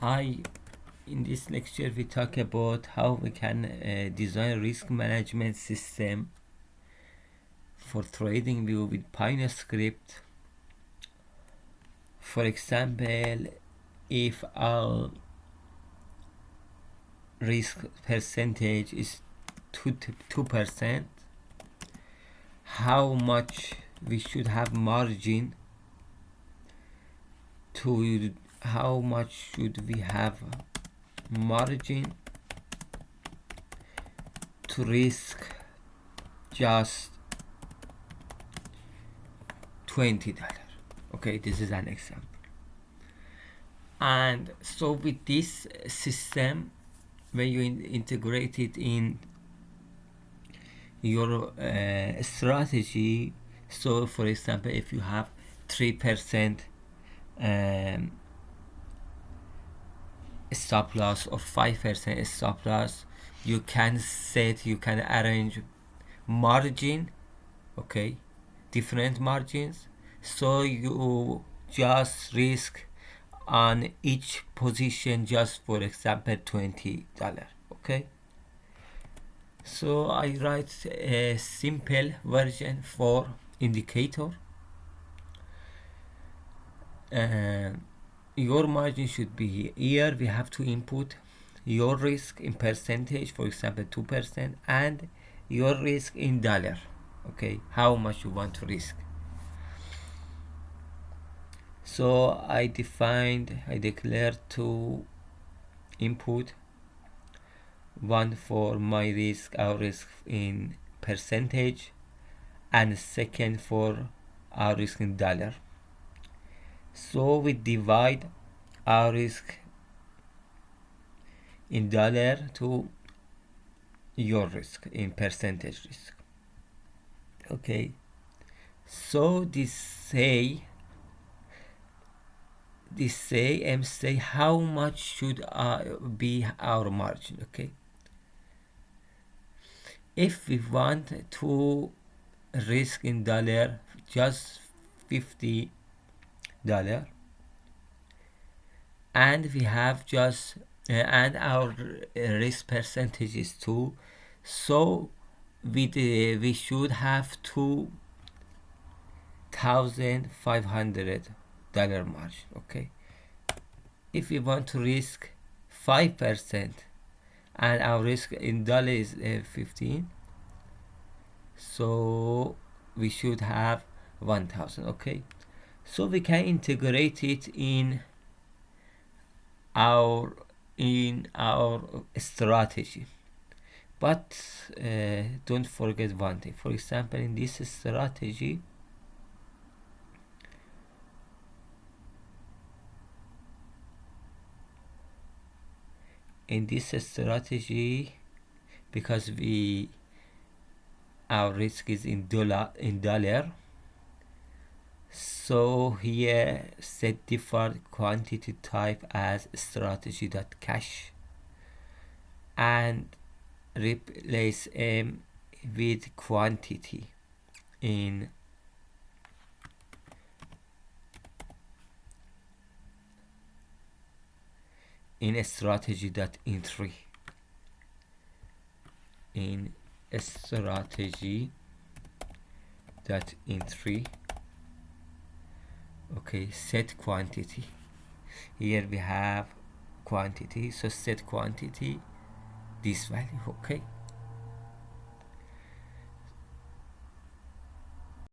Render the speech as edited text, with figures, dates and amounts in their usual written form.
In this lecture we talk about how we can design risk management system for TradingView with Pioneer script. For example, if our risk percentage is 2%, how much we should have margin to how much should we have margin to risk just $20. Okay, this is an example. And so with this system, when you integrate it in your strategy, so for example, if you have 3% stop loss or 5% stop loss, you can arrange margin, okay, different margins, so you just risk on each position just for example $20. Okay, so I write a simple version for indicator. Your margin should be here. We have to input your risk in percentage, for example 2%, and your risk in dollar. Okay, how much you want to risk. So I declared two input, one for my risk, our risk in percentage, and second for our risk in dollar. So we divide our risk in dollar to your risk in percentage risk. Okay, so this say how much should be our margin. Okay, if we want to risk in dollar just $50, and we have just and our risk percentage is 2, so we should have $2,500 margin. Okay, if we want to risk 5% and our risk in dollar is 15, so we should have 1,000. Okay, so we can integrate it in our strategy, but don't forget one thing. For example, in this strategy, because our risk is in dollar, so here set default quantity type as strategy.cash and replace m with quantity in a strategy.entry in a strategy.entry. Okay, set quantity. Here we have quantity, so set quantity this value. Okay,